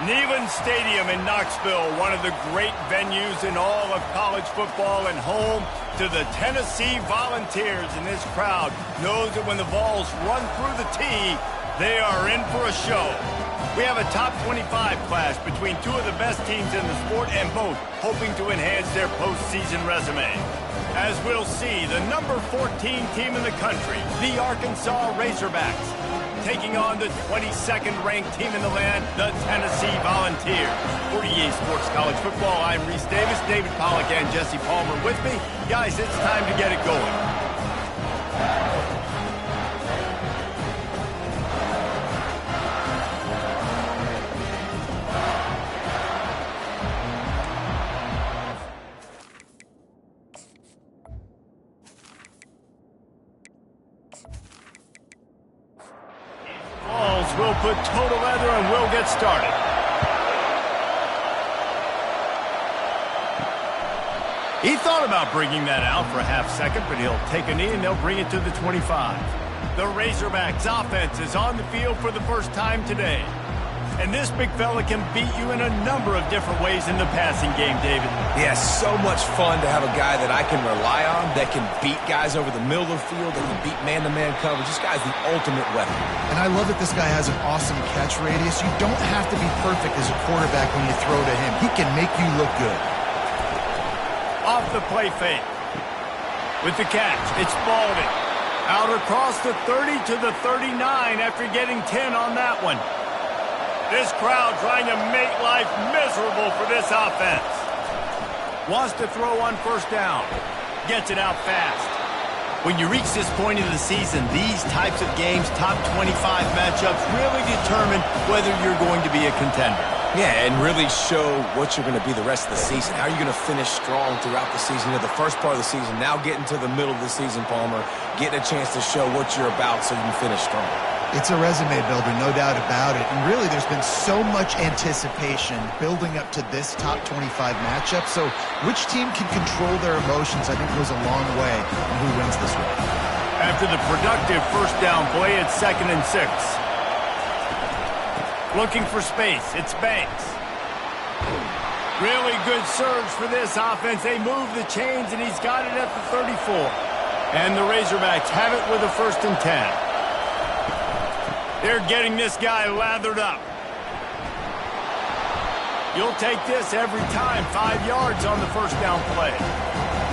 Neyland Stadium in Knoxville, one of the great venues in all of college football and home to the Tennessee Volunteers. And this crowd knows that when the balls run through the tee, they are in for a show. We have a top 25 clash between two of the best teams in the sport and both hoping to enhance their postseason resume. As we'll see, the number 14 team in the country, the Arkansas Razorbacks, taking on the 22nd ranked team in the land, the Tennessee Volunteers. For EA Sports College Football, I'm Reese Davis, David Pollack and Jesse Palmer with me. Guys, it's time to get it going. We'll put total leather and we'll get started. He thought about bringing that out for a half second, but he'll take a knee and they'll bring it to the 25. The Razorbacks offense is on the field for the first time today. And this big fella can beat you in a number of different ways in the passing game, David. Yeah, so much fun to have a guy that I can rely on, that can beat guys over the middle of the field, that can beat man-to-man coverage. This guy's the ultimate weapon. And I love that this guy has an awesome catch radius. You don't have to be perfect as a quarterback when you throw to him. He can make you look good. Off the play fake. With the catch, it's Baldwin. Out across the 30 to the 39 after getting 10 on that one. This crowd trying to make life miserable for this offense. Wants to throw on first down. Gets it out fast. When you reach this point in the season, these types of games, top 25 matchups, really determine whether you're going to be a contender. Yeah, and really show what you're going to be the rest of the season. How are you going to finish strong throughout the season? The first part of the season, now getting to the middle of the season, Palmer, getting a chance to show what you're about so you can finish strong. It's a resume builder, no doubt about it. And really, there's been so much anticipation building up to this top 25 matchup. So which team can control their emotions, I think, goes a long way in who wins this one. After the productive first down play, it's 2nd and 6. Looking for space, it's Banks. Really good surge for this offense. They move the chains, and he's got it at the 34. And the Razorbacks have it with a 1st and 10. They're getting this guy lathered up. You'll take this every time. 5 yards on the first down play.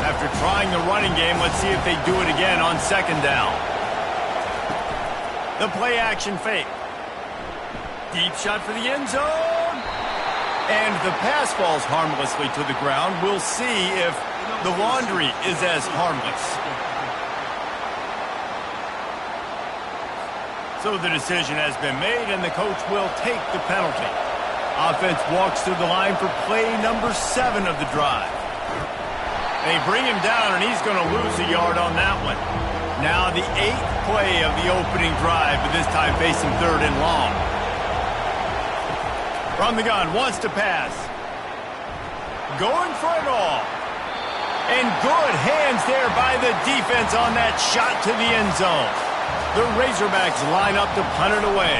After trying the running game, let's see if they do it again on 2nd down. The play action fake. Deep shot for the end zone. And the pass falls harmlessly to the ground. We'll see if the laundry is as harmless. So the decision has been made, and the coach will take the penalty. Offense walks to the line for play number 7 of the drive. They bring him down, and he's going to lose a yard on that one. Now the 8th play of the opening drive, but this time facing 3rd and long. From the gun, wants to pass. Going for it all. And good hands there by the defense on that shot to the end zone. The Razorbacks line up to punt it away.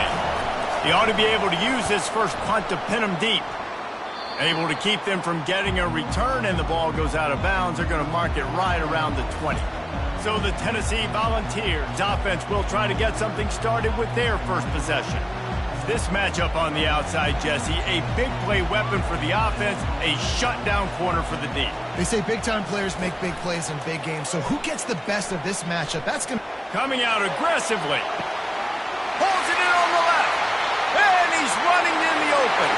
He ought to be able to use this first punt to pin them deep. Able to keep them from getting a return, and the ball goes out of bounds. They're going to mark it right around the 20. So the Tennessee Volunteers offense will try to get something started with their first possession. This matchup on the outside, Jesse, a big play weapon for the offense, a shutdown corner for the D. They say big-time players make big plays in big games, so who gets the best of this matchup? That's going to... Coming out aggressively. Pulls it in on the left. And he's running in the open.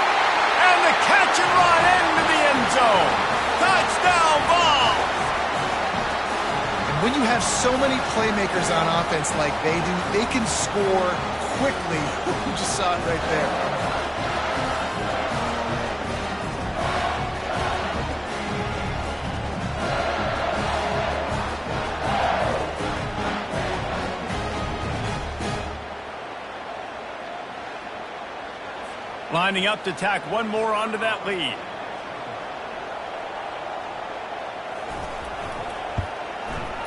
And the catch and run into the end zone. Touchdown ball. And when you have so many playmakers on offense like they do, they can score quickly. You just saw it right there. Lining up to tack one more onto that lead.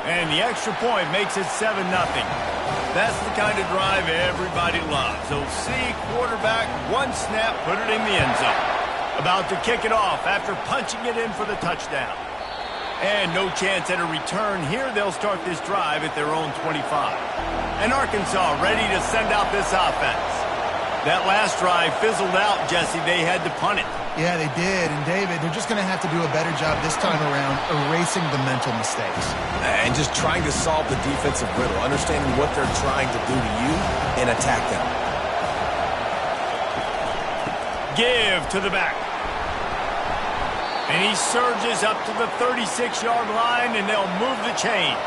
And the extra point makes it 7-0. That's the kind of drive everybody loves. So see quarterback, one snap, put it in the end zone. About to kick it off after punching it in for the touchdown. And no chance at a return here. They'll start this drive at their own 25. And Arkansas ready to send out this offense. That last drive fizzled out, Jesse. They had to punt it. Yeah, they did. And, David, they're just going to have to do a better job this time around erasing the mental mistakes. And just trying to solve the defensive riddle, understanding what they're trying to do to you and attack them. Give to the back. And he surges up to the 36-yard line, and they'll move the chains.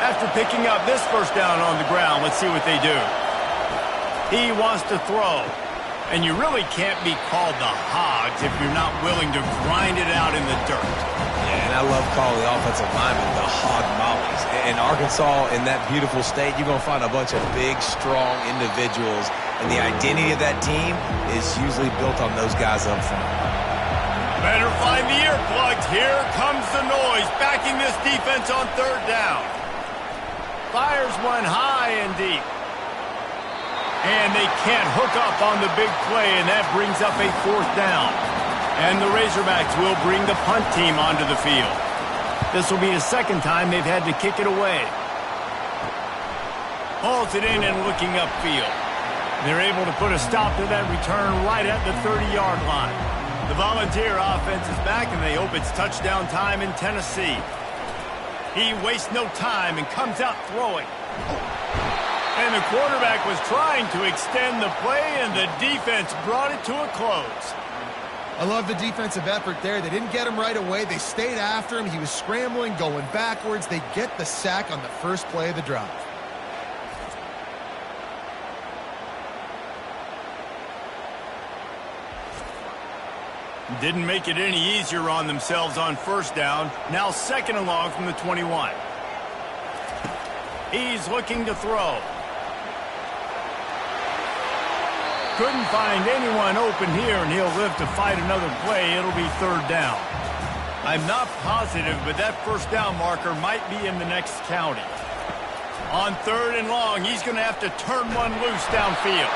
After picking up this first down on the ground, let's see what they do. He wants to throw. And you really can't be called the Hogs if you're not willing to grind it out in the dirt. Yeah, and I love calling the offensive linemen the hog mollies. In Arkansas, in that beautiful state, you're going to find a bunch of big, strong individuals. And the identity of that team is usually built on those guys up front. Better find the earplugs. Here comes the noise, backing this defense on third down. Fires one high and deep. And they can't hook up on the big play, and that brings up a fourth down. And the Razorbacks will bring the punt team onto the field. This will be the second time they've had to kick it away. Hauls it in and looking upfield. They're able to put a stop to that return right at the 30-yard line. The Volunteer offense is back, and they hope it's touchdown time in Tennessee. He wastes no time and comes out throwing. And the quarterback was trying to extend the play, and the defense brought it to a close. I love the defensive effort there. They didn't get him right away. They stayed after him. He was scrambling, going backwards. They get the sack on the first play of the drive. Didn't make it any easier on themselves on first down. Now second and long from the 21. He's looking to throw. Couldn't find anyone open here, and he'll live to fight another play. It'll be third down. I'm not positive, but that first down marker might be in the next county. On third and long, he's going to have to turn one loose downfield.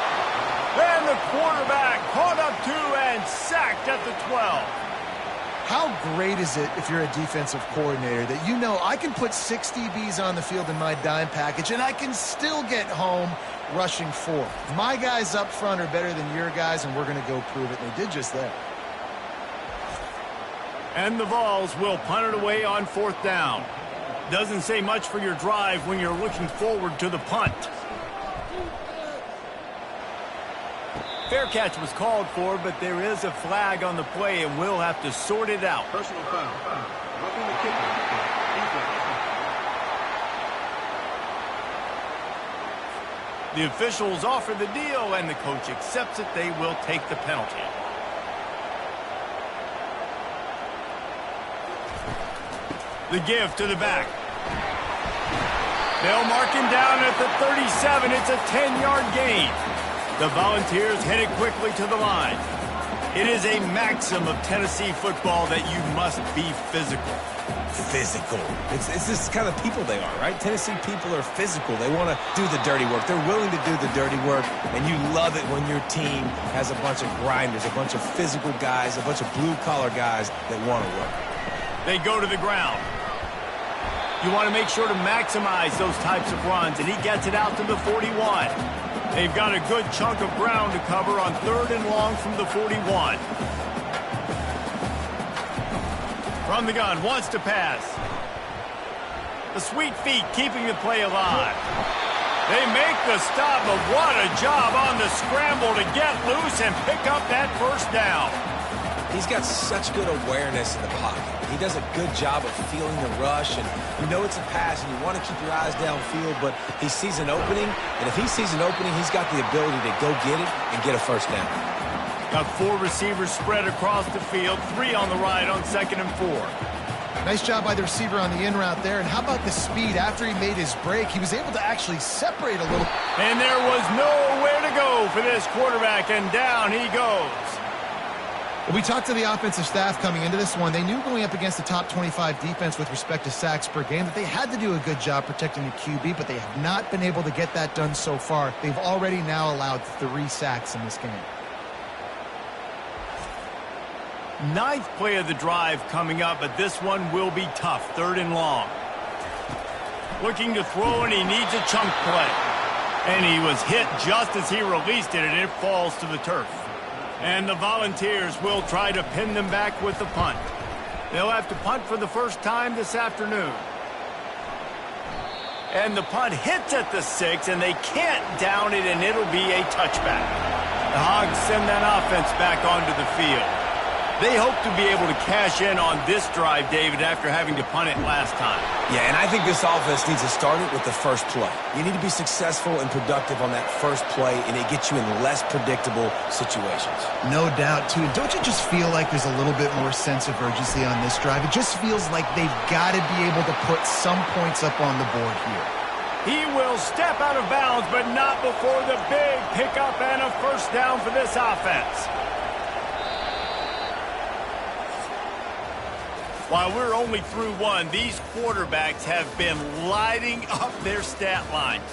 And the quarterback caught up to and sacked at the 12. How great is it if you're a defensive coordinator that you know I can put 6 DBs on the field in my dime package and I can still get home rushing 4. My guys up front are better than your guys, and we're going to go prove it. And they did just that. And the Vols will punt it away on fourth down. Doesn't say much for your drive when you're looking forward to the punt. Fair catch was called for, but there is a flag on the play, and we'll have to sort it out. Personal foul. Roughing the kicker. The officials offer the deal, and the coach accepts it. They will take the penalty. The give to the back. They'll mark him down at the 37. It's a 10-yard gain. The Volunteers headed quickly to the line. It is a maxim of Tennessee football that you must be physical. Physical. It's this kind of people they are, right? Tennessee people are physical. They want to do the dirty work. They're willing to do the dirty work, and you love it when your team has a bunch of grinders, a bunch of physical guys, a bunch of blue-collar guys that want to work. They go to the ground. You want to make sure to maximize those types of runs, and he gets it out to the 41. They've got a good chunk of ground to cover on third and long from the 41. From the gun, wants to pass. The sweet feet keeping the play alive. They make the stop, but what a job on the scramble to get loose and pick up that first down. He's got such good awareness in the pocket. He does a good job of feeling the rush, and you know it's a pass, and you want to keep your eyes downfield, but he sees an opening, and if he sees an opening, he's got the ability to go get it and get a first down. Got 4 receivers spread across the field, 3 on the right on second and 4. Nice job by the receiver on the in route there. And how about the speed? After he made his break, he was able to actually separate a little. And there was nowhere to go for this quarterback, and down he goes. Well, we talked to the offensive staff coming into this one. They knew going up against the top 25 defense with respect to sacks per game that they had to do a good job protecting the QB, but they have not been able to get that done so far. They've already now allowed 3 sacks in this game. Ninth play of the drive coming up, but this one will be tough. 3rd and long. Looking to throw, and he needs a chunk play. And he was hit just as he released it, and it falls to the turf. And the Volunteers will try to pin them back with the punt. They'll have to punt for the first time this afternoon. And the punt hits at the 6, and they can't down it, and it'll be a touchback. The Hogs send that offense back onto the field. They hope to be able to cash in on this drive, David, after having to punt it last time. Yeah, and I think this offense needs to start it with the first play. You need to be successful and productive on that first play, and it gets you in less predictable situations. No doubt, too. Don't you just feel like there's a little bit more sense of urgency on this drive? It just feels like they've got to be able to put some points up on the board here. He will step out of bounds, but not before the big pickup and a first down for this offense. While we're only through one, these quarterbacks have been lighting up their stat lines.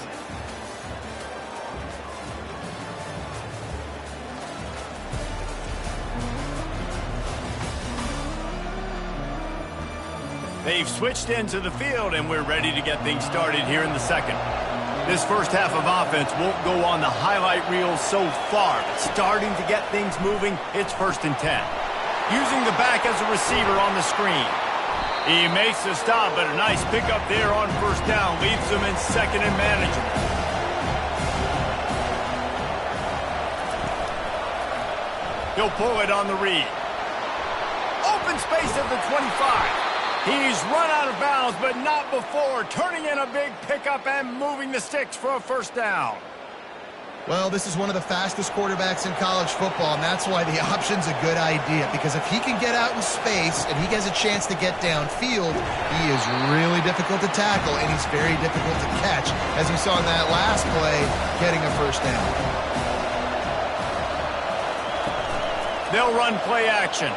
They've switched into the field, and we're ready to get things started here in the second. This first half of offense won't go on the highlight reel so far, but starting to get things moving, it's 1st and 10. Using the back as a receiver on the screen. He makes the stop, but a nice pickup there on 1st down. Leaves them in 2nd and manageable. He'll pull it on the read. Open space at the 25. He's run out of bounds, but not before turning in a big pickup and moving the sticks for a 1st down. Well, this is one of the fastest quarterbacks in college football, and that's why the option's a good idea, because if he can get out in space and he has a chance to get downfield, he is really difficult to tackle, and he's very difficult to catch, as we saw in that last play, getting a 1st down. They'll run play action.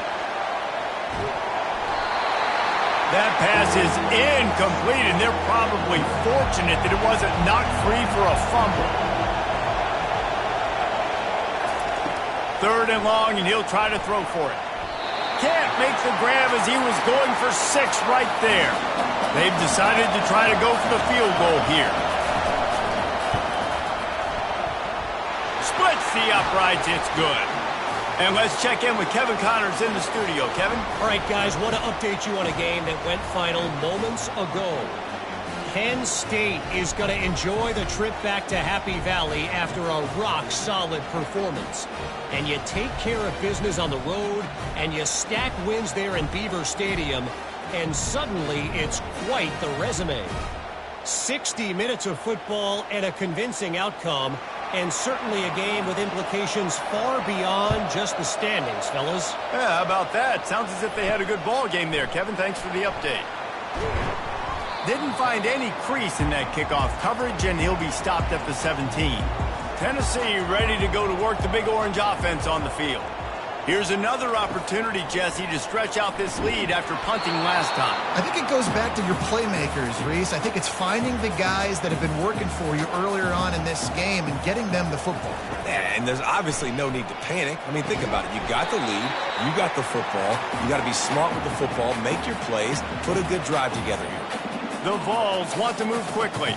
That pass is incomplete, and they're probably fortunate that it wasn't knocked free for a fumble. 3rd and long, and he'll try to throw for it. Can't make the grab as he was going for 6 right there. They've decided to try to go for the field goal here. Splits the uprights, it's good. And let's check in with Kevin Connors in the studio. Kevin? All right, guys, want to update you on a game that went final moments ago. Penn State is going to enjoy the trip back to Happy Valley after a rock-solid performance. And you take care of business on the road, and you stack wins there in Beaver Stadium, and suddenly it's quite the resume. 60 minutes of football and a convincing outcome, and certainly a game with implications far beyond just the standings, fellas. Yeah, how about that? Sounds as if they had a good ball game there. Kevin, thanks for the update. Didn't find any crease in that kickoff coverage, and he'll be stopped at the 17. Tennessee ready to go to work the Big Orange offense on the field. Here's another opportunity, Jesse, to stretch out this lead after punting last time. I think it goes back to your playmakers, Reese. I think it's finding the guys that have been working for you earlier on in this game and getting them the football. Yeah, and there's obviously no need to panic. I mean, think about it. You got the lead. You got the football. You got to be smart with the football, make your plays, put a good drive together here. The Vols want to move quickly.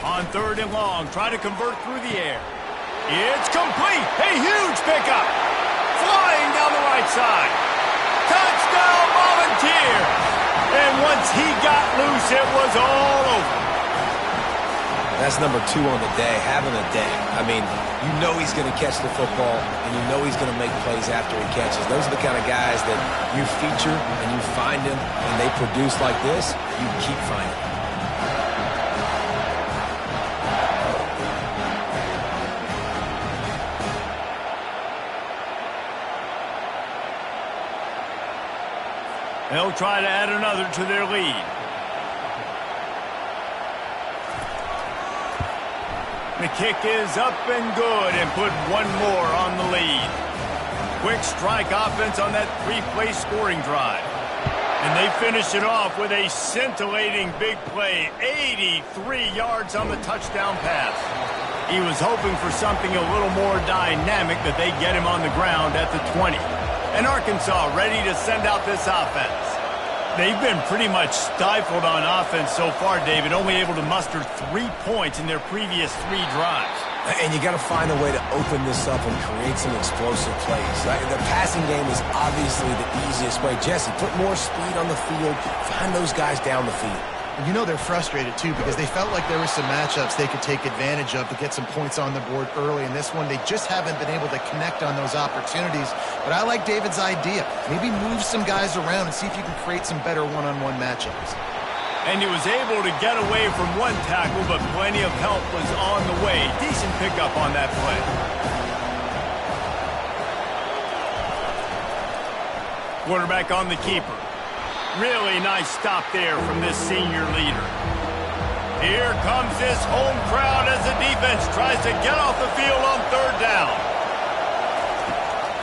On 3rd and long, try to convert through the air. It's complete. A huge pickup. Flying down the right side. Touchdown, Volunteers. And once he got loose, it was all over. That's number 2 on the day, having a day. I mean, you know he's going to catch the football, and you know he's going to make plays after he catches. Those are the kind of guys that you feature and you find them, and they produce like this, you keep finding them. They'll try to add another to their lead. The kick is up and good and put one more on the lead. Quick strike offense on that three-play scoring drive. And they finish it off with a scintillating big play, 83 yards on the touchdown pass. He was hoping for something a little more dynamic that they get him on the ground at the 20. And Arkansas ready to send out this offense. They've been pretty much stifled on offense so far, David, only able to muster 3 points in their previous 3 drives. And you got to find a way to open this up and create some explosive plays. The passing game is obviously the easiest way. Jesse, put more speed on the field. Find those guys down the field. And you know they're frustrated, too, because they felt like there were some matchups they could take advantage of to get some points on the board early. In this one, they just haven't been able to connect on those opportunities. But I like David's idea. Maybe move some guys around and see if you can create some better one-on-one matchups. And he was able to get away from one tackle, but plenty of help was on the way. Decent pickup on that play. Quarterback on the keeper. Really nice stop there from this senior leader. Here comes this home crowd as the defense tries to get off the field on third down.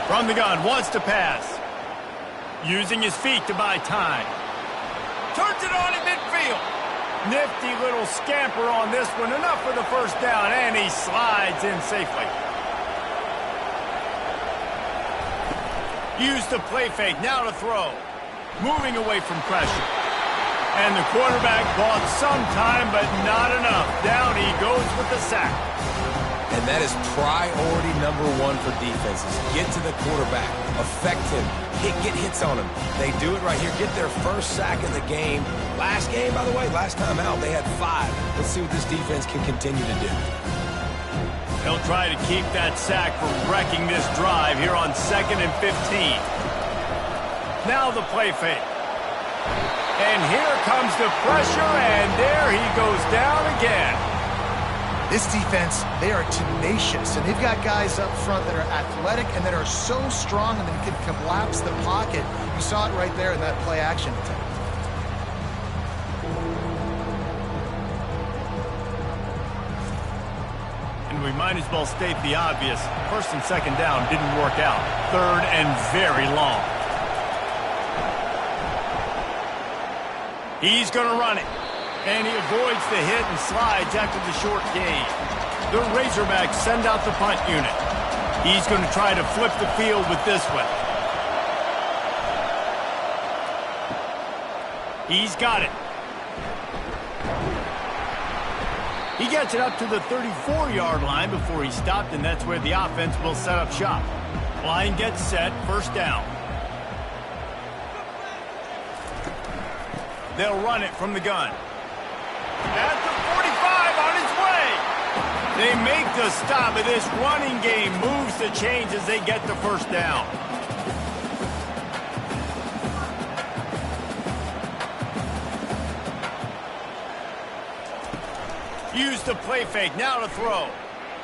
From the gun, wants to pass. Using his feet to buy time. Turns it on in midfield. Nifty little scamper on this one. Enough for the first down, and he slides in safely. Use the play fake, now to throw. Moving away from pressure. And the quarterback bought some time, but not enough. Down he goes with the sack. And that is priority number 1 for defenses. Get to the quarterback. Affect him. Get hits on him. They do it right here. Get their first sack of the game. Last game, by the way, last time out, they had 5. Let's see what this defense can continue to do. They'll try to keep that sack from wrecking this drive here on 2nd and 15. Now the play fake. And here comes the pressure, and there he goes down again. This defense, they are tenacious, and they've got guys up front that are athletic and that are so strong and that can collapse the pocket. You saw it right there in that play action attempt. And we might as well state the obvious. 1st and 2nd down didn't work out. 3rd and very long. He's going to run it. And he avoids the hit and slides after the short gain. The Razorbacks send out the punt unit. He's going to try to flip the field with this one. He's got it. He gets it up to the 34-yard line before he stopped, and that's where the offense will set up shop. Line gets set, 1st down. They'll run it from the gun. At the 45 on his way. They make the stop, and this running game moves the chains as they get the 1st down. Use the play fake, now to throw.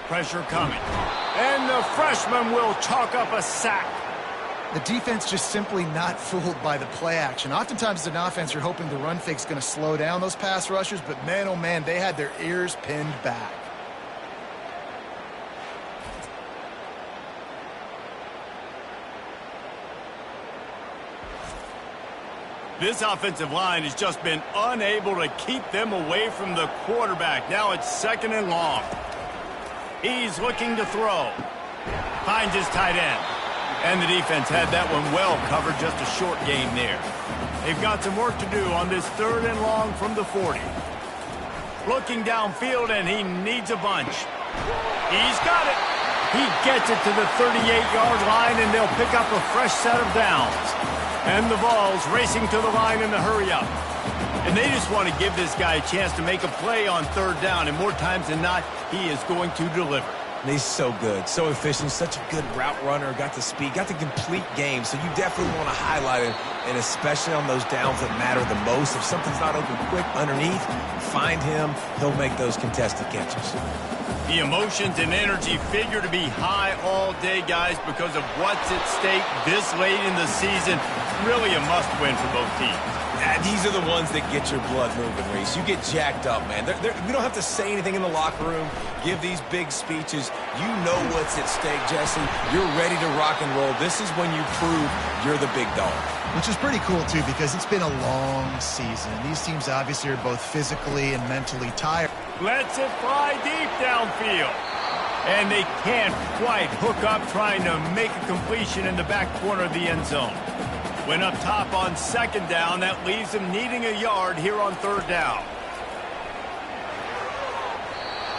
Pressure coming. And the freshman will chalk up a sack. The defense just simply not fooled by the play action. Oftentimes as an offense, you're hoping the run fake's going to slow down those pass rushers, but man, oh man, they had their ears pinned back. This offensive line has just been unable to keep them away from the quarterback. Now it's 2nd and long. He's looking to throw. Finds his tight end. And the defense had that one well covered, just a short gain there. They've got some work to do on this 3rd and long from the 40. Looking downfield, and he needs a bunch. He's got it. He gets it to the 38-yard line, and they'll pick up a fresh set of downs. And the Vols racing to the line in the hurry-up. And they just want to give this guy a chance to make a play on 3rd down, and more times than not, he is going to deliver. And he's so good, so efficient, such a good route runner, got the speed, got the complete game. So you definitely want to highlight it, and especially on those downs that matter the most. If something's not open quick underneath, find him. He'll make those contested catches. The emotions and energy figure to be high all day, guys, because of what's at stake this late in the season. Really a must-win for both teams. Yeah, these are the ones that get your blood moving, Reese. You get jacked up, man. We don't have to say anything in the locker room, give these big speeches. You know what's at stake, Jesse. You're ready to rock and roll. This is when you prove you're the big dog. Which is pretty cool, too, because it's been a long season. These teams obviously are both physically and mentally tired. Lets it fly deep downfield. And they can't quite hook up trying to make a completion in the back corner of the end zone. When up top on second down, that leaves them needing a yard here on third down.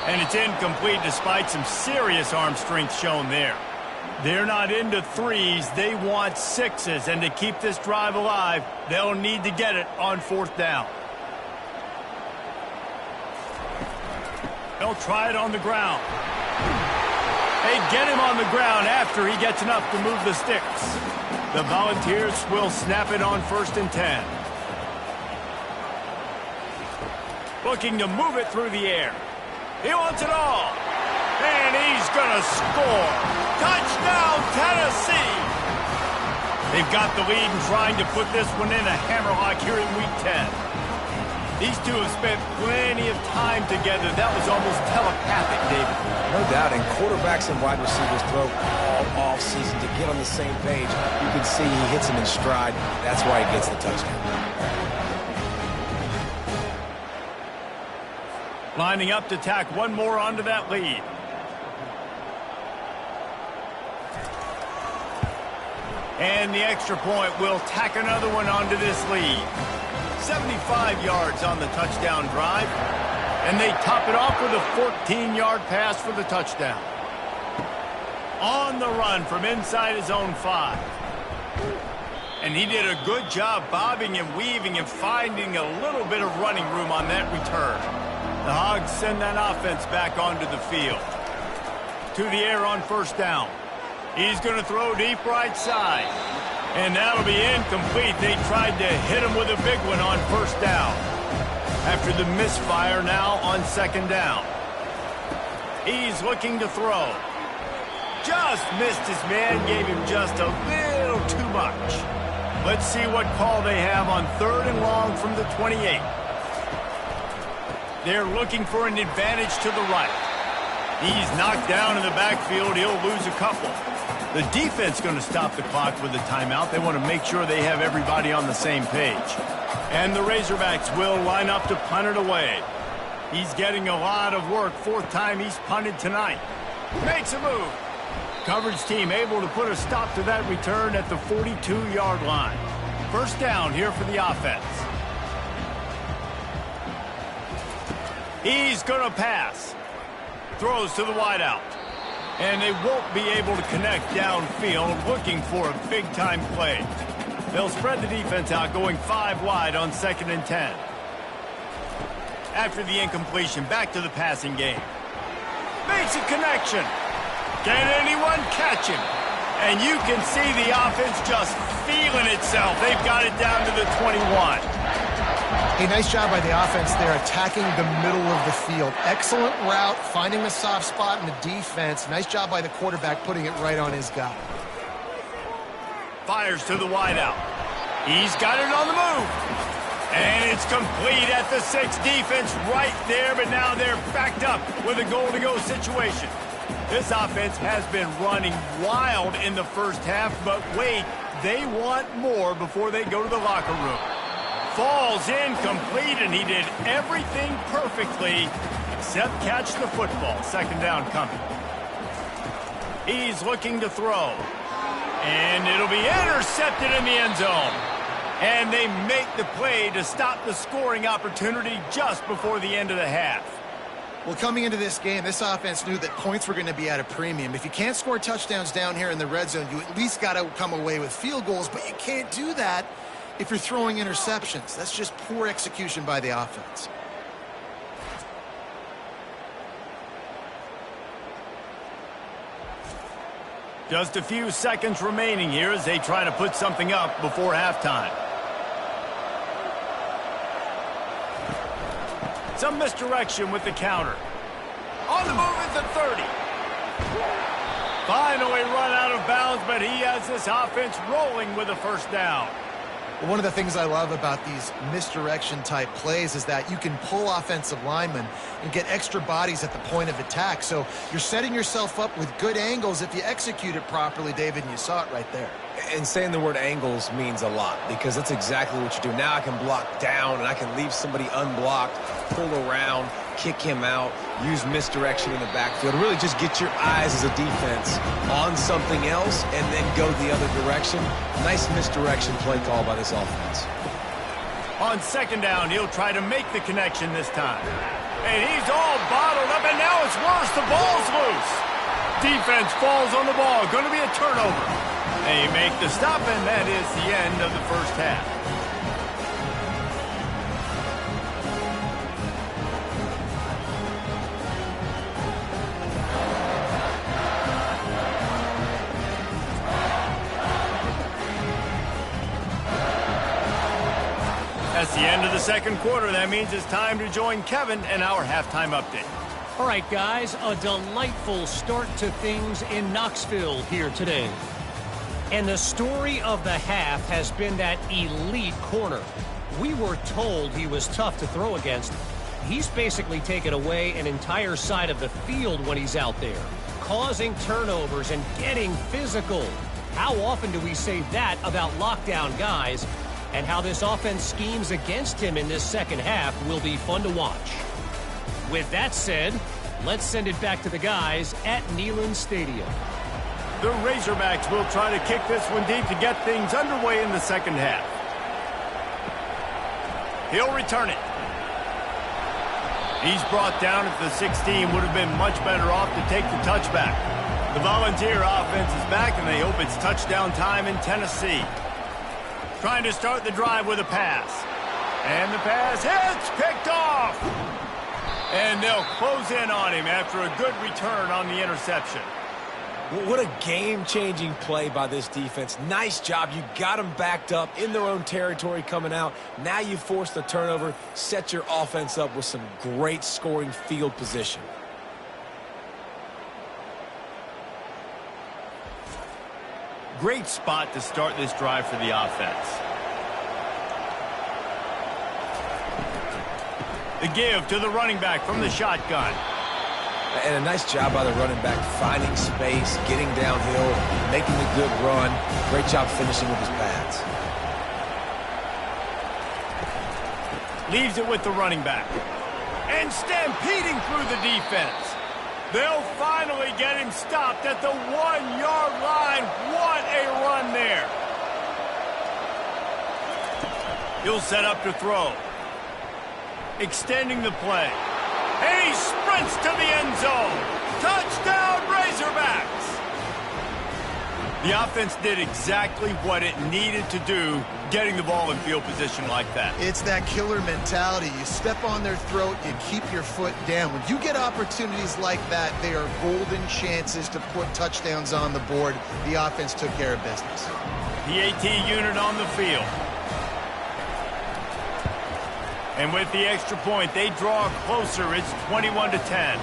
And it's incomplete despite some serious arm strength shown there. They're not into threes, they want sixes. And to keep this drive alive, they'll need to get it on fourth down. They'll try it on the ground. They get him on the ground after he gets enough to move the sticks. The Volunteers will snap it on 1st and 10. Looking to move it through the air. He wants it all. And he's going to score. Touchdown, Tennessee! They've got the lead and trying to put this one in a hammerlock here in Week 10. These two have spent plenty of time together. That was almost telepathic, David. No doubt, and quarterbacks and wide receivers throw all off season to get on the same page. You can see he hits him in stride. That's why he gets the touchdown. Lining up to tack one more onto that lead. And the extra point will tack another one onto this lead. 75 yards on the touchdown drive. And they top it off with a 14-yard pass for the touchdown. On the run from inside his own 5. And he did a good job bobbing and weaving and finding a little bit of running room on that return. The Hogs send that offense back onto the field. To the air on 1st down. He's going to throw deep right side. And that'll be incomplete. They tried to hit him with a big one on 1st down. After the misfire now on 2nd down. He's looking to throw. Just missed his man, gave him just a little too much. Let's see what call they have on 3rd and long from the 28. They're looking for an advantage to the right. He's knocked down in the backfield. He'll lose a couple. The defense going to stop the clock with a timeout. They want to make sure they have everybody on the same page. And the Razorbacks will line up to punt it away. He's getting a lot of work. 4th time he's punted tonight. Makes a move. Coverage team able to put a stop to that return at the 42-yard line. 1st down here for the offense. He's going to pass. Throws to the wideout. And they won't be able to connect downfield, looking for a big-time play. They'll spread the defense out, going 5 wide on 2nd and 10. After the incompletion, back to the passing game. Makes a connection. Can anyone catch him? And you can see the offense just feeling itself. They've got it down to the 21. A nice job by the offense there, attacking the middle of the field. Excellent route, finding the soft spot in the defense. Nice job by the quarterback, putting it right on his guy. Fires to the wideout. He's got it on the move. And it's complete at the 6. Defense right there, but now they're backed up with a goal-to-go situation. This offense has been running wild in the 1st half, but wait, they want more before they go to the locker room. Falls incomplete, and he did everything perfectly except catch the football. 2nd down coming. He's looking to throw. And it'll be intercepted in the end zone. And they make the play to stop the scoring opportunity just before the end of the half. Well, coming into this game, this offense knew that points were going to be at a premium. If you can't score touchdowns down here in the red zone, you at least got to come away with field goals, but you can't do that if you're throwing interceptions. That's just poor execution by the offense. Just a few seconds remaining here as they try to put something up before halftime. Some misdirection with the counter. On the move at the 30. Finally run out of bounds, but he has this offense rolling with a 1st down. Well, one of the things I love about these misdirection type plays is that you can pull offensive linemen and get extra bodies at the point of attack. So you're setting yourself up with good angles if you execute it properly, David, and you saw it right there. And saying the word angles means a lot because that's exactly what you do. Now I can block down and I can leave somebody unblocked, pull around, kick him out, use misdirection in the backfield. Really just get your eyes as a defense on something else and then go the other direction. Nice misdirection play call by this offense. On second down, he'll try to make the connection this time. And he's all bottled up, and now it's worse. The ball's loose. Defense falls on the ball. Going to be a turnover. They make the stop, and that is the end of the first half. That's the end of the second quarter. That means it's time to join Kevin and our halftime update. All right, guys, a delightful start to things in Knoxville here today. And the story of the half has been that elite corner. We were told he was tough to throw against. He's basically taken away an entire side of the field when he's out there, causing turnovers and getting physical. How often do we say that about lockdown guys? And how this offense schemes against him in this second half will be fun to watch. With that said, let's send it back to the guys at Neyland Stadium. The Razorbacks will try to kick this one deep to get things underway in the second half. He'll return it. He's brought down at the 16. Would have been much better off to take the touchback. The Volunteer offense is back, and they hope it's touchdown time in Tennessee. Trying to start the drive with a pass. And the pass hits, picked off. And they'll close in on him after a good return on the interception. What a game-changing play by this defense. Nice job. You got them backed up in their own territory coming out. Now you force the turnover, set your offense up with some great scoring field position. Great spot to start this drive for the offense. The give to the running back from the shotgun. And a nice job by the running back, finding space, getting downhill, making a good run. Great job finishing with his pads. Leaves it with the running back. And stampeding through the defense. They'll finally get him stopped at the 1-yard line. What a run there. He'll set up to throw. Extending the play. And he sprints to the end zone. Touchdown, Razorbacks! The offense did exactly what it needed to do, getting the ball in field position like that. It's that killer mentality. You step on their throat, you keep your foot down. When you get opportunities like that, they are golden chances to put touchdowns on the board. The offense took care of business. The AT unit on the field. And with the extra point, they draw closer. It's 21-10.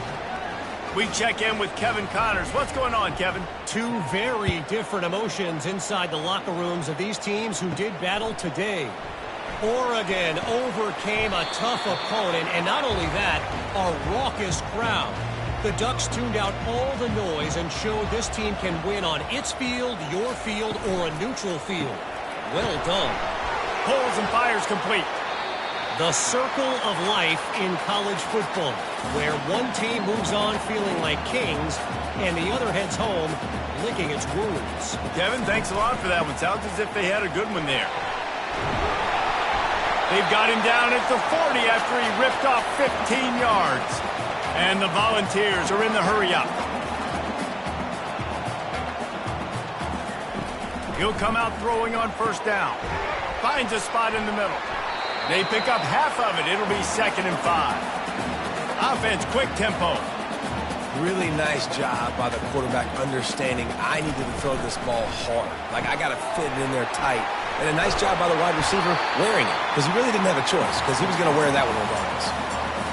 We check in with Kevin Connors. What's going on, Kevin? Two very different emotions inside the locker rooms of these teams who did battle today. Oregon overcame a tough opponent, and not only that, a raucous crowd. The Ducks tuned out all the noise and showed this team can win on its field, your field, or a neutral field. Well done. Pulls and fires complete. The circle of life in college football, where one team moves on feeling like kings, and the other heads home licking its wounds. Kevin, thanks a lot for that one. Sounds as if they had a good one there. They've got him down at the 40 after he ripped off 15 yards. And the Volunteers are in the hurry-up. He'll come out throwing on first down. Finds a spot in the middle. They pick up half of it. It'll be 2nd and 5. Offense, quick tempo. Really nice job by the quarterback understanding I needed to throw this ball hard. Like, I got to fit it in there tight. And a nice job by the wide receiver wearing it, because he really didn't have a choice, because he was going to wear that one regardless.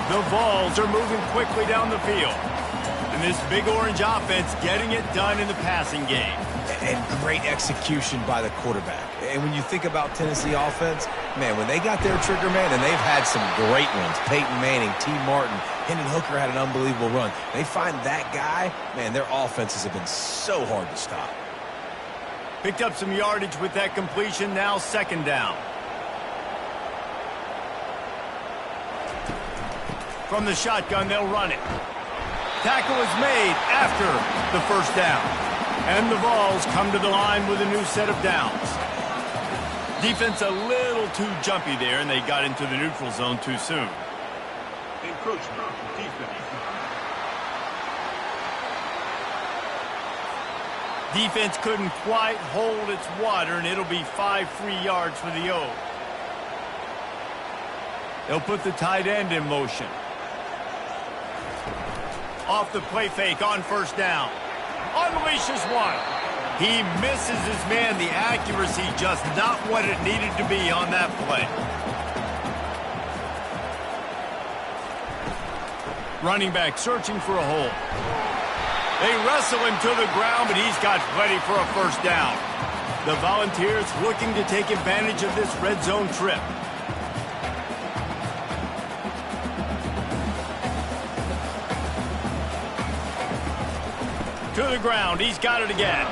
The Vols are moving quickly down the field. And And this Big Orange offense getting it done in the passing game. And great execution by the quarterback. And when you think about Tennessee offense, man, when they got their trigger man, and they've had some great ones, Peyton Manning, T. Martin, Hendon Hooker had an unbelievable run. They find that guy, man, their offenses have been so hard to stop. Picked up some yardage with that completion, now second down. From the shotgun, they'll run it. Tackle is made after the first down. And the Vols come to the line with a new set of downs. Defense a little too jumpy there, and they got into the neutral zone too soon. Encroachment, defense. Defense couldn't quite hold its water, and it'll be 5 free yards for the O. They'll put the tight end in motion. Off the play fake on first down. Unleashes one. He misses his man. The accuracy just not what it needed to be on that play. Running back searching for a hole. They wrestle him to the ground, but he's got plenty for a first down. The Volunteers looking to take advantage of this red zone trip. To the ground, he's got it again.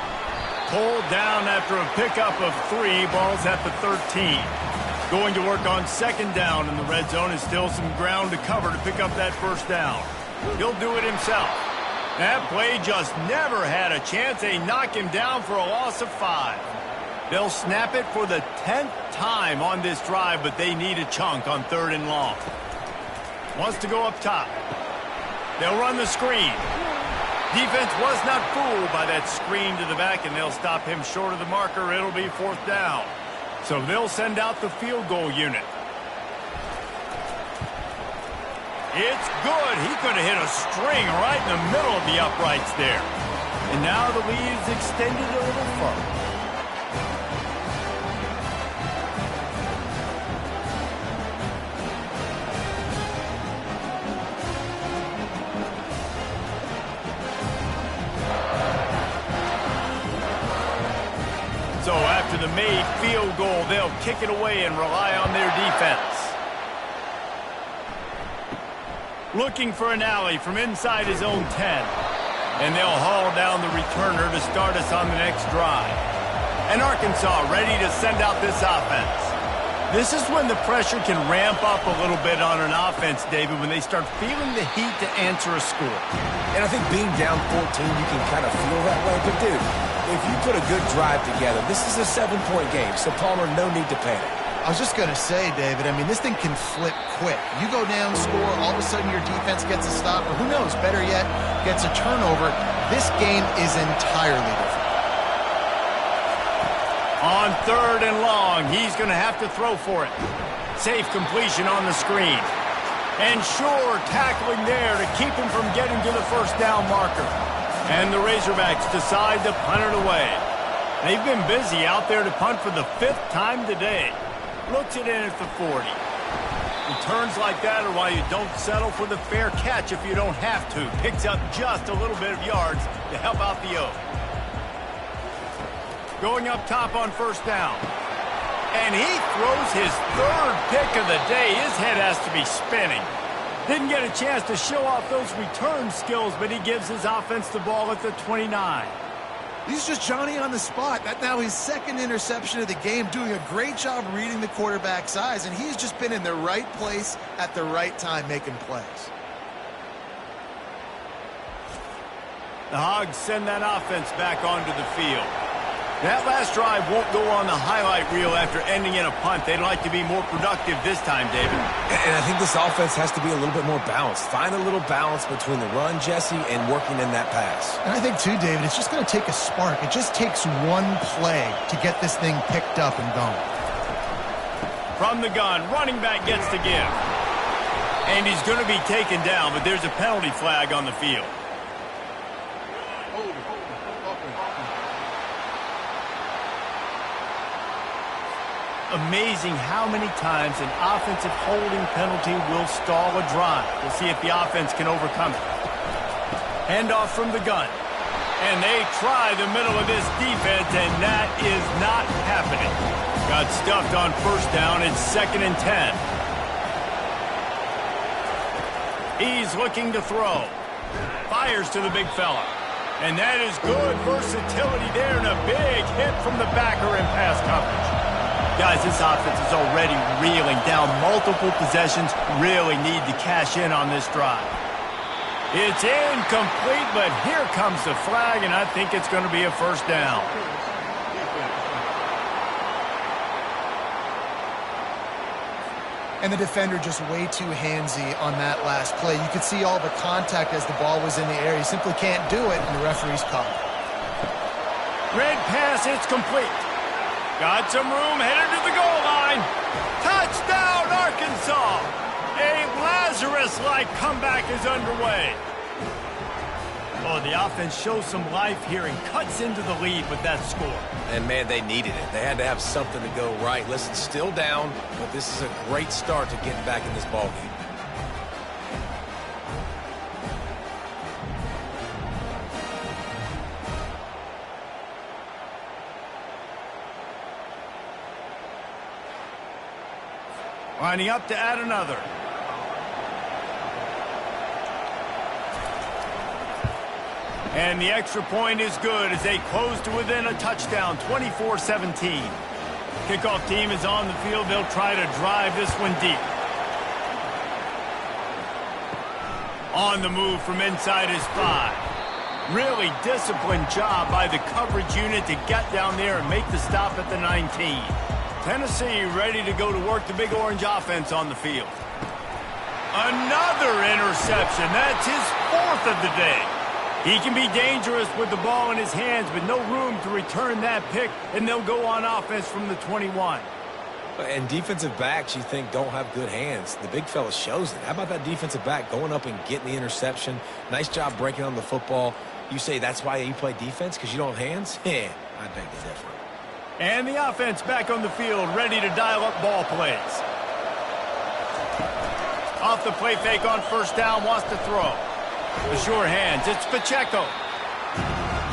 Pulled down after a pickup of 3, balls at the 13. Going to work on second down in the red zone. Is still some ground to cover to pick up that first down. He'll do it himself. That play just never had a chance. They knock him down for a loss of 5. They'll snap it for the 10th time on this drive, but they need a chunk on 3rd and long. Wants to go up top. They'll run the screen. Defense was not fooled by that screen to the back, and they'll stop him short of the marker. It'll be 4th down. So they'll send out the field goal unit. It's good. He could have hit a string right in the middle of the uprights there. And now the lead is extended a little further. So after the made field goal, they'll kick it away and rely on their defense. Looking for an alley from inside his own 10. And they'll haul down the returner to start us on the next drive. And Arkansas ready to send out this offense. This is when the pressure can ramp up a little bit on an offense, David, when they start feeling the heat to answer a score. And I think being down 14, you can kind of feel that way. But, dude, if you put a good drive together, this is a 7-point game, so Palmer, no need to panic. I was just going to say, David, I mean, this thing can flip quick. You go down, score, all of a sudden your defense gets a stop, or who knows, better yet, gets a turnover. This game is entirely different. On 3rd and long, he's going to have to throw for it. Safe completion on the screen. And sure, tackling there to keep him from getting to the first down marker. And the Razorbacks decide to punt it away. They've been busy out there to punt for the 5th time today. Looks it in at the 40. Returns like that are why you don't settle for the fair catch if you don't have to. Picks up just a little bit of yards to help out the O. Going up top on first down. And he throws his 3rd pick of the day. His head has to be spinning. Didn't get a chance to show off those return skills, but he gives his offense the ball at the 29. He's just Johnny on the spot. That's now his 2nd interception of the game, doing a great job reading the quarterback's eyes, and he's just been in the right place at the right time making plays. The Hogs send that offense back onto the field. That last drive won't go on the highlight reel after ending in a punt. They'd like to be more productive this time, David. And I think this offense has to be a little bit more balanced. Find a little balance between the run, Jesse, and working in that pass. And I think, too, David, it's just going to take a spark. It just takes one play to get this thing picked up and going. From the gun, running back gets to give. And he's going to be taken down, but there's a penalty flag on the field. Amazing how many times an offensive holding penalty will stall a drive. We'll see if the offense can overcome it. Handoff from the gun. And they try the middle of this defense, and that is not happening. Got stuffed on first down. It's 2nd and 10. He's looking to throw. Fires to the big fella. And that is good versatility there, and a big hit from the backer in pass coverage. Guys, this offense is already reeling down multiple possessions. Really need to cash in on this drive. It's incomplete, but here comes the flag, and I think it's going to be a first down. And the defender just way too handsy on that last play. You could see all the contact as the ball was in the air. He simply can't do it, and the referee's caught. Red pass, it's complete. Got some room, headed to the goal line. Touchdown, Arkansas! A Lazarus-like comeback is underway. Oh, the offense shows some life here and cuts into the lead with that score. And, man, they needed it. They had to have something to go right. Listen, still down, but this is a great start to getting back in this ballgame. Lining up to add another. And the extra point is good as they close to within a touchdown, 24-17. Kickoff team is on the field. They'll try to drive this one deep. On the move from inside his 5. Really disciplined job by the coverage unit to get down there and make the stop at the 19. Tennessee ready to go to work the Big Orange offense on the field. Another interception. That's his 4th of the day. He can be dangerous with the ball in his hands, but no room to return that pick, and they'll go on offense from the 21. And defensive backs, you think, don't have good hands. The big fella shows it. How about that defensive back going up and getting the interception? Nice job breaking on the football. You say that's why you play defense, because you don't have hands? Yeah, I beg to differ. And the offense back on the field, ready to dial up ball plays. Off the play fake on first down, wants to throw. The sure hands, it's Pacheco.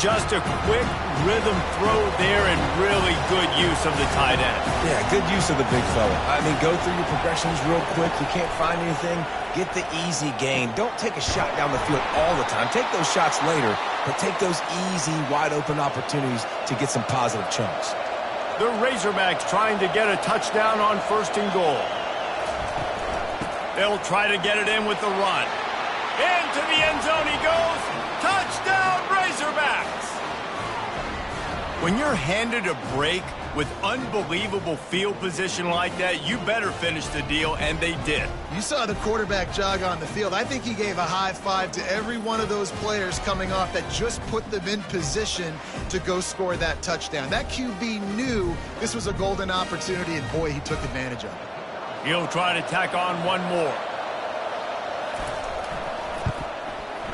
Just a quick rhythm throw there and really good use of the tight end. Yeah, good use of the big fella. I mean, go through your progressions real quick. You can't find anything, get the easy gain. Don't take a shot down the field all the time. Take those shots later, but take those easy, wide-open opportunities to get some positive chunks. The Razorbacks trying to get a touchdown on 1st and goal. They'll try to get it in with the run. Into the end zone he goes. Touchdown, Razorbacks! When you're handed a break with unbelievable field position like that, you better finish the deal, and they did. You saw the quarterback jog on the field. I think he gave a high five to every one of those players coming off that just put them in position to go score that touchdown. That QB knew this was a golden opportunity, and boy, he took advantage of it. He'll try to tack on one more.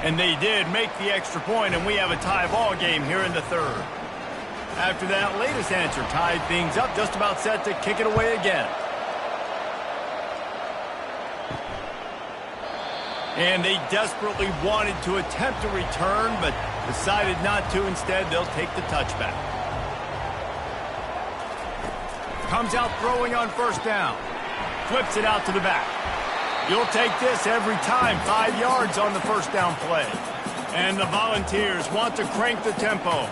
And they did make the extra point, and we have a tie ball game here in the 3rd. After that latest answer tied things up, just about set to kick it away again. And they desperately wanted to attempt a return, but decided not to. Instead, they'll take the touchback. Comes out throwing on first down. Flips it out to the back. You'll take this every time. 5 yards on the first down play. And the Volunteers want to crank the tempo.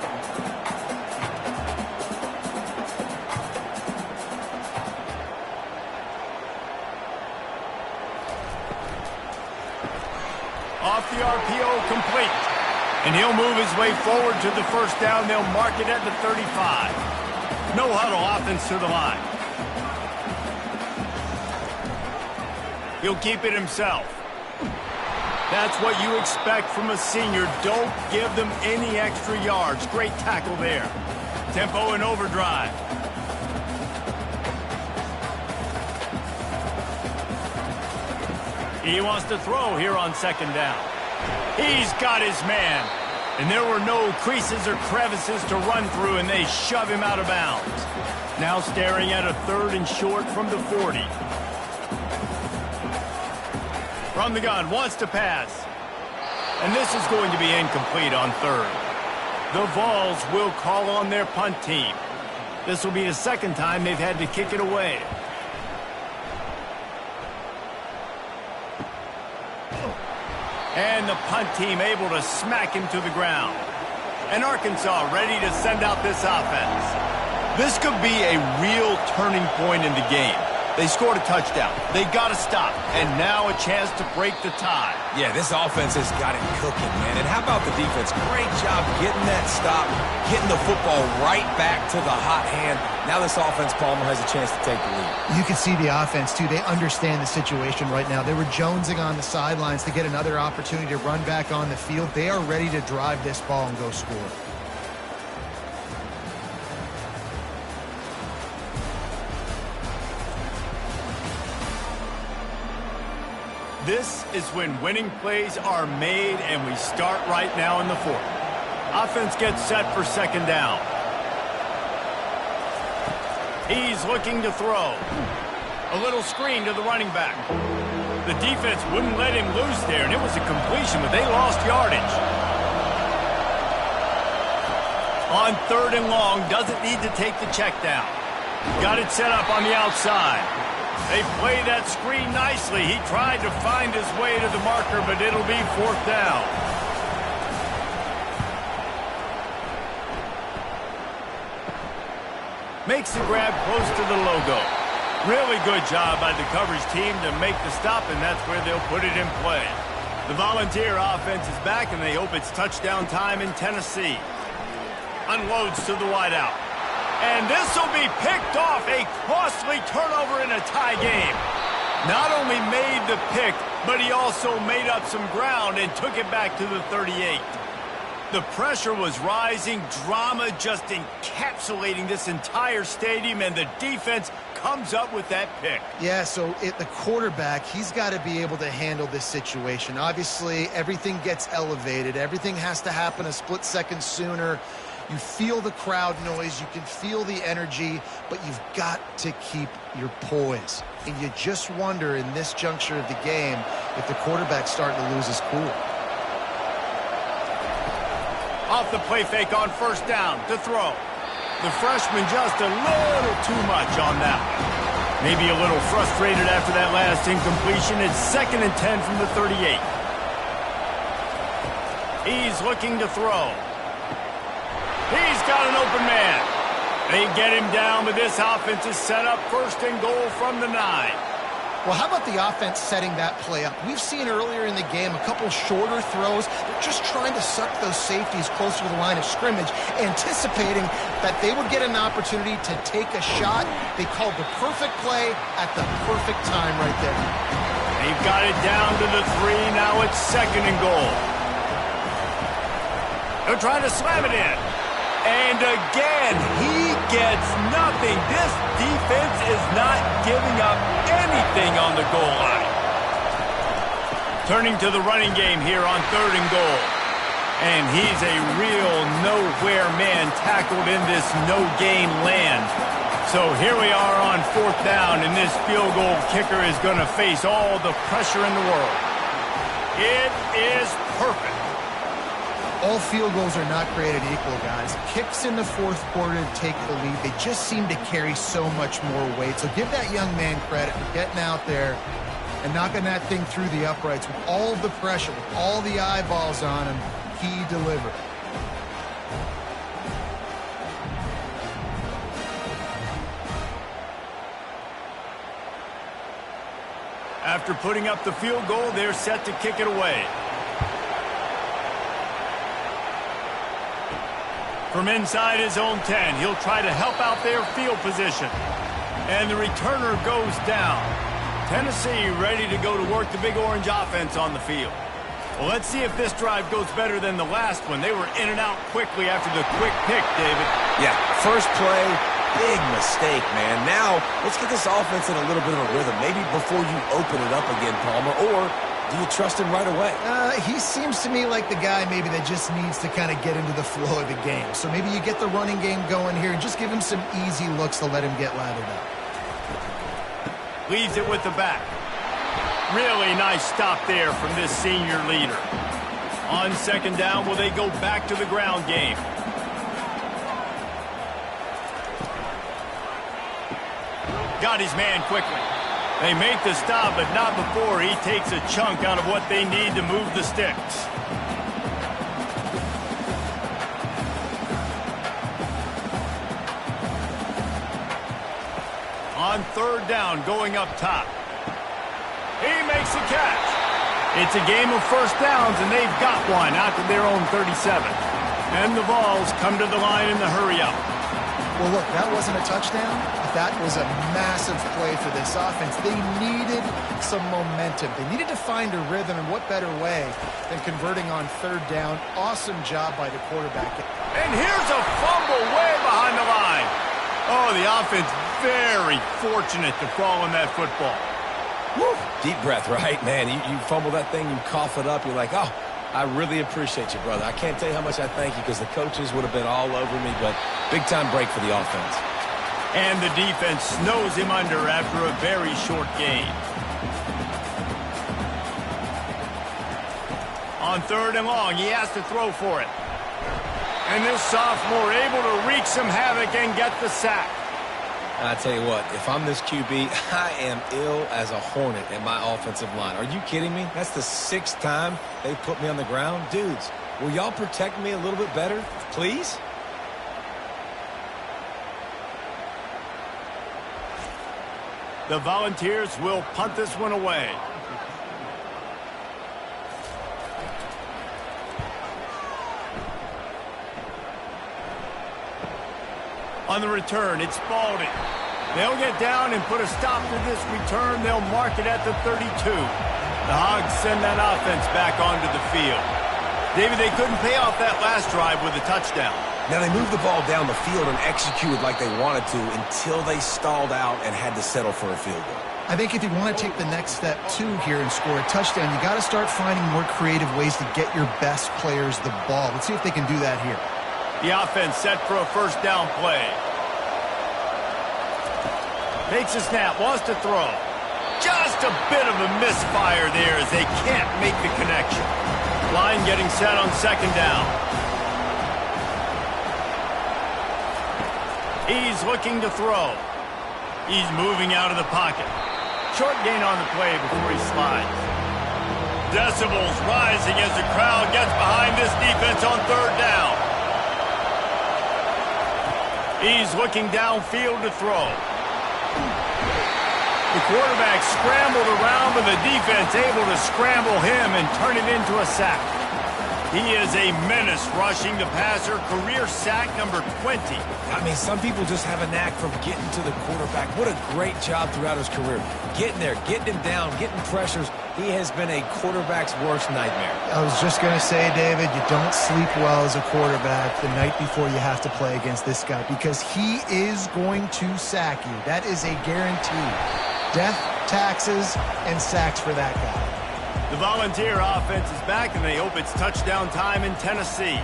Off the RPO, complete. And he'll move his way forward to the first down. They'll mark it at the 35. No huddle, offense to the line. He'll keep it himself. That's what you expect from a senior. Don't give them any extra yards. Great tackle there. Tempo and overdrive. He wants to throw here on second down. He's got his man. And there were no creases or crevices to run through, and they shove him out of bounds. Now staring at a 3rd and short from the 40. From the gun, wants to pass. And this is going to be incomplete on third. The Vols will call on their punt team. This will be the second time they've had to kick it away. And the punt team able to smack him to the ground. And Arkansas ready to send out this offense. This could be a real turning point in the game. They scored a touchdown. They got to stop. And now a chance to break the tie. Yeah, this offense has got it cooking, man. And how about the defense? Great job getting that stop, getting the football right back to the hot hand. Now this offense, Palmer, has a chance to take the lead. You can see the offense, too. They understand the situation right now. They were jonesing on the sidelines to get another opportunity to run back on the field. They are ready to drive this ball and go score. This is when winning plays are made, and we start right now in the fourth. Offense gets set for second down. He's looking to throw. A little screen to the running back. The defense wouldn't let him loose there, and it was a completion, but they lost yardage. On third and long, doesn't need to take the check down. Got it set up on the outside. They play that screen nicely. He tried to find his way to the marker, but it'll be fourth down. Makes the grab close to the logo. Really good job by the coverage team to make the stop, and that's where they'll put it in play. The Volunteer offense is back, and they hope it's touchdown time in Tennessee. Unloads to the wideout. And this will be picked off, a costly turnover in a tie game. Not only made the pick, but he also made up some ground and took it back to the 38. The pressure was rising, drama just encapsulating this entire stadium, and the defense comes up with that pick. Yeah, so the quarterback, he's got to be able to handle this situation. Obviously, everything gets elevated. Everything has to happen a split second sooner. You feel the crowd noise, you can feel the energy, but you've got to keep your poise. And you just wonder in this juncture of the game if the quarterback's starting to lose his cool. Off the play fake on first down to throw. The freshman just a little too much on that one. Maybe a little frustrated after that last incompletion. It's 2nd and 10 from the 38. He's looking to throw. He's got an open man. They get him down, but this offense is set up 1st and goal from the 9. Well, how about the offense setting that play up? We've seen earlier in the game a couple shorter throws. They're just trying to suck those safeties closer to the line of scrimmage, anticipating that they would get an opportunity to take a shot. They called the perfect play at the perfect time right there. They've got it down to the 3. Now it's 2nd and goal. They're trying to slam it in. And again, he gets nothing. This defense is not giving up anything on the goal line. Turning to the running game here on 3rd and goal. And he's a real nowhere man tackled in this no-gain land. So here we are on 4th down, and this field goal kicker is going to face all the pressure in the world. It is perfect. All field goals are not created equal, guys. Kicks in the 4th quarter to take the lead. They just seem to carry so much more weight. So give that young man credit for getting out there and knocking that thing through the uprights with all the pressure, with all the eyeballs on him. He delivered. After putting up the field goal, they're set to kick it away. From inside his own 10, he'll try to help out their field position. And the returner goes down. Tennessee ready to go to work the Big Orange offense on the field. Well, let's see if this drive goes better than the last one. They were in and out quickly after the quick pick, David. Yeah, first play, big mistake, man. Now, let's get this offense in a little bit of a rhythm. Maybe before you open it up again, Palmer, or do you trust him right away? He seems to me like the guy maybe that just needs to kind of get into the flow of the game. So maybe you get the running game going here and just give him some easy looks to let him get lathered up. Leaves it with the back. Really nice stop there from this senior leader. On second down, will they go back to the ground game? Got his man quickly. They make the stop, but not before he takes a chunk out of what they need to move the sticks. On third down, going up top. He makes the catch. It's a game of first downs, and they've got one out to their own 37. And the Vols come to the line in the hurry-up. Well, look, that wasn't a touchdown, but that was a massive play for this offense. They needed some momentum. They needed to find a rhythm, and what better way than converting on third down. Awesome job by the quarterback. And here's a fumble way behind the line. Oh, the offense very fortunate to fall on that football. Woo. Deep breath, right? Man, you fumble that thing, you cough it up, you're like, oh, I really appreciate you, brother. I can't tell you how much I thank you because the coaches would have been all over me, but big-time break for the offense. And the defense snows him under after a very short gain. On third and long, he has to throw for it. And this sophomore able to wreak some havoc and get the sack. And I tell you what, if I'm this QB, I am ill as a hornet at my offensive line. Are you kidding me? That's the 6th time they put me on the ground. Dudes, will y'all protect me a little bit better, please? The Volunteers will punt this one away. On the return, it's Spalding. They'll get down and put a stop to this return. They'll mark it at the 32. The Hogs send that offense back onto the field. David, they couldn't pay off that last drive with a touchdown. Now, they moved the ball down the field and executed like they wanted to until they stalled out and had to settle for a field goal. I think if you want to take the next step, too, here and score a touchdown, you got to start finding more creative ways to get your best players the ball. Let's see if they can do that here. The offense set for a first down play. Takes a snap, wants to throw. Just a bit of a misfire there as they can't make the connection. Line getting set on second down. He's looking to throw. He's moving out of the pocket. Short gain on the play before he slides. Decibels rising as the crowd gets behind this defense on third down. He's looking downfield to throw. The quarterback scrambled around, but the defense able to scramble him and turn it into a sack. He is a menace rushing the passer, career sack number 20. I mean, some people just have a knack for getting to the quarterback. What a great job throughout his career. Getting there, getting him down, getting pressures. He has been a quarterback's worst nightmare. I was just going to say, David, you don't sleep well as a quarterback the night before you have to play against this guy because he is going to sack you. That is a guarantee. Death, taxes, and sacks for that guy. The Volunteer offense is back, and they hope it's touchdown time in Tennessee.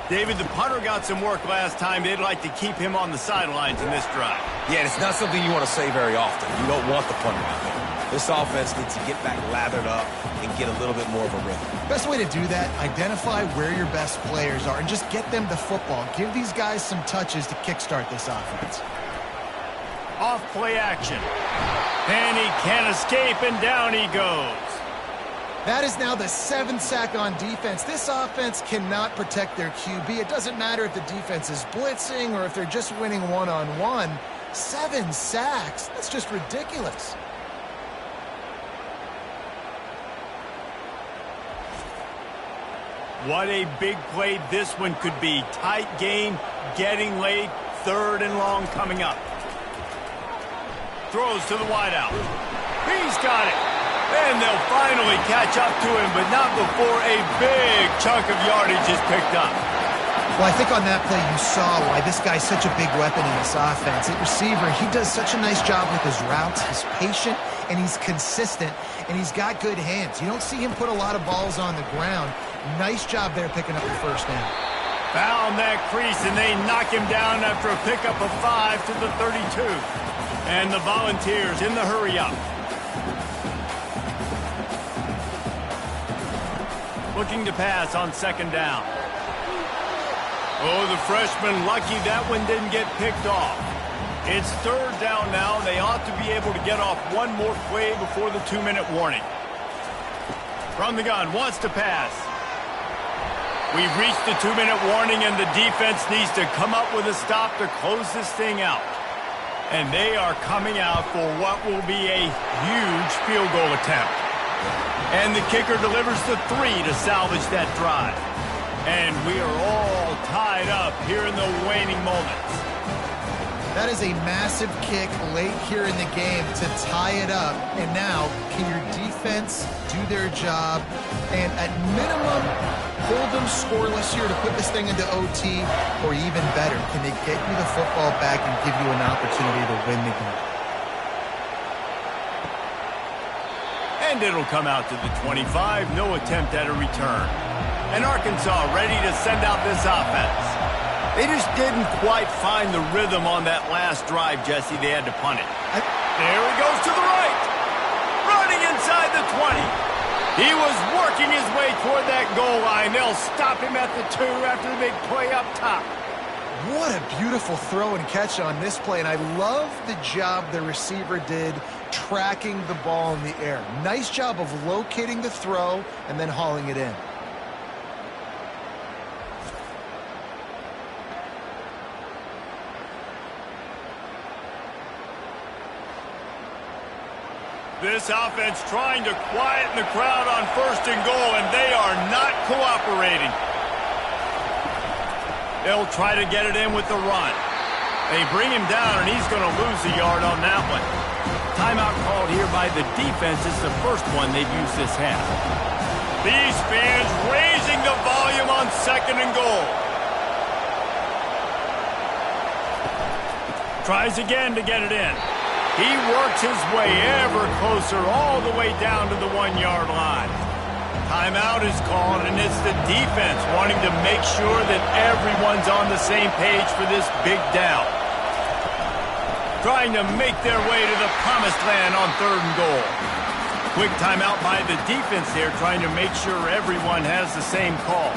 David, the punter got some work last time. They'd like to keep him on the sidelines in this drive. Yeah, it's not something you want to say very often. You don't want the punter out there. This offense needs to get back lathered up and get a little bit more of a rhythm. Best way to do that, identify where your best players are and just get them the football. Give these guys some touches to kickstart this offense. Off play action. And he can't escape, and down he goes. That is now the 7th sack on defense. This offense cannot protect their QB. It doesn't matter if the defense is blitzing or if they're just winning one-on-one. 7 sacks. That's just ridiculous. What a big play this one could be. Tight game, getting late, third and long coming up. Throws to the wideout. He's got it. And they'll finally catch up to him, but not before a big chunk of yardage is picked up. Well, I think on that play you saw why this guy's such a big weapon in this offense. At receiver, he does such a nice job with his routes. He's patient, and he's consistent, and he's got good hands. You don't see him put a lot of balls on the ground. Nice job there picking up the first down. Found that crease, and they knock him down after a pickup of 5 to the 32. And the Volunteers in the hurry-up. Looking to pass on second down. Oh, the freshman lucky that one didn't get picked off. It's third down now. They ought to be able to get off one more play before the 2-minute warning. From the gun, wants to pass. We've reached the 2-minute warning, and the defense needs to come up with a stop to close this thing out. And they are coming out for what will be a huge field goal attempt. And the kicker delivers the 3 to salvage that drive. And we are all tied up here in the waning moments. That is a massive kick late here in the game to tie it up. And now, can your defense do their job and at minimum hold them scoreless here to put this thing into OT? Or even better, can they get you the football back and give you an opportunity to win the game? And it'll come out to the 25. No attempt at a return. And Arkansas ready to send out this offense. They just didn't quite find the rhythm on that last drive, Jesse. They had to punt it. There he goes to the right. Running inside the 20. He was working his way toward that goal line. They'll stop him at the 2 after the big play up top. What a beautiful throw and catch on this play. And I love the job the receiver did tracking the ball in the air. Nice job of locating the throw and then hauling it in. This offense trying to quieten the crowd on first and goal, and they are not cooperating. They'll try to get it in with the run. They bring him down, and he's going to lose a yard on that one. Timeout called here by the defense. It's the first one they've used this half. These fans raising the volume on second and goal. Tries again to get it in. He works his way ever closer all the way down to the 1-yard line. Timeout is called, and it's the defense wanting to make sure that everyone's on the same page for this big down. Trying to make their way to the promised land on third and goal. Quick timeout by the defense here, trying to make sure everyone has the same call.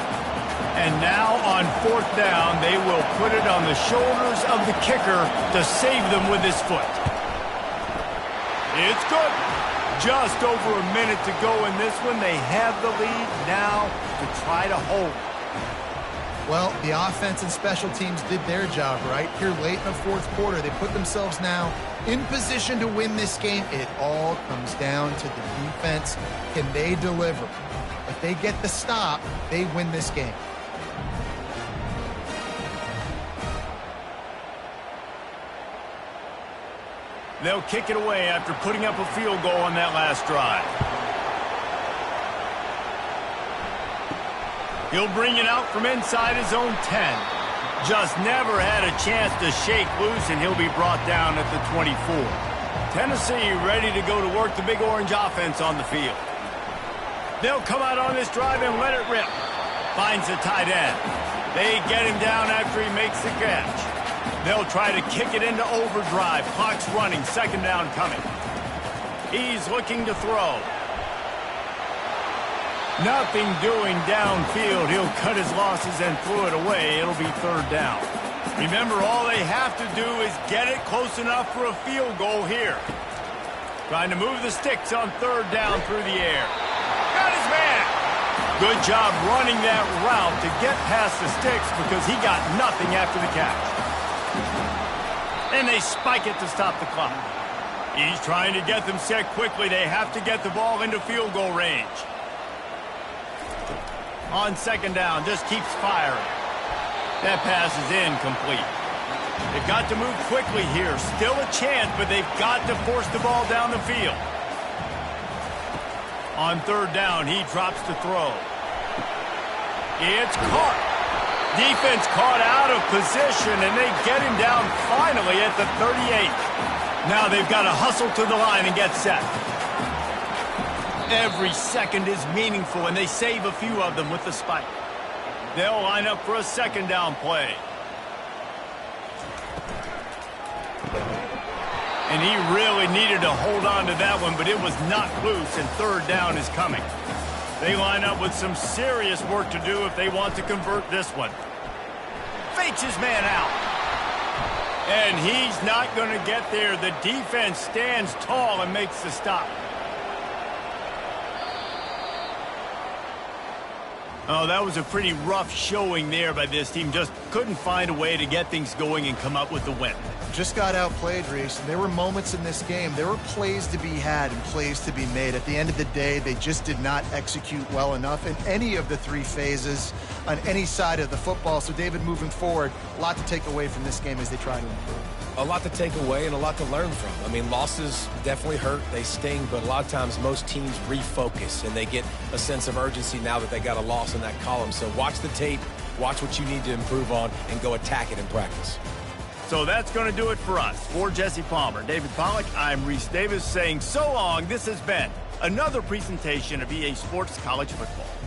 And now on fourth down, they will put it on the shoulders of the kicker to save them with his foot. It's good. Just over a minute to go in this one. They have the lead now to try to hold. Well, the offense and special teams did their job, right? Here late in the fourth quarter, they put themselves now in position to win this game. It all comes down to the defense. Can they deliver? If they get the stop, they win this game. They'll kick it away after putting up a field goal on that last drive. He'll bring it out from inside his own 10. Just never had a chance to shake loose, and he'll be brought down at the 24. Tennessee ready to go to work the Big Orange offense on the field. They'll come out on this drive and let it rip. Finds the tight end. They get him down after he makes the catch. They'll try to kick it into overdrive. Clock's running. Second down coming. He's looking to throw. Nothing doing downfield. He'll cut his losses and throw it away. It'll be third down. Remember, all they have to do is get it close enough for a field goal here. Trying to move the sticks on third down through the air. Got his man. Good job running that route to get past the sticks because he got nothing after the catch. And they spike it to stop the clock. He's trying to get them set quickly. They have to get the ball into field goal range. On second down, just keeps firing. That pass is incomplete. They've got to move quickly here. Still a chance, but they've got to force the ball down the field. On third down, he drops to throw. It's caught. Defense caught out of position, and they get him down finally at the 38. Now they've got to hustle to the line and get set. Every second is meaningful, and they save a few of them with the spike. They'll line up for a second down play. And he really needed to hold on to that one, but it was knocked loose, and third down is coming. They line up with some serious work to do if they want to convert this one. Fakes his man out. And he's not going to get there. The defense stands tall and makes the stop. Oh, that was a pretty rough showing there by this team. Just couldn't find a way to get things going and come up with the win. Just got outplayed, Reese, and there were moments in this game. There were plays to be had and plays to be made. At the end of the day, they just did not execute well enough in any of the three phases on any side of the football. So, David, moving forward, a lot to take away from this game as they try to improve. A lot to take away and a lot to learn from. I mean, losses definitely hurt. They sting, but a lot of times most teams refocus and they get a sense of urgency now that they got a loss in that column. So watch the tape, watch what you need to improve on, and go attack it in practice. So that's going to do it for us. For Jesse Palmer, David Pollack, I'm Reese Davis saying so long. This has been another presentation of EA Sports College Football.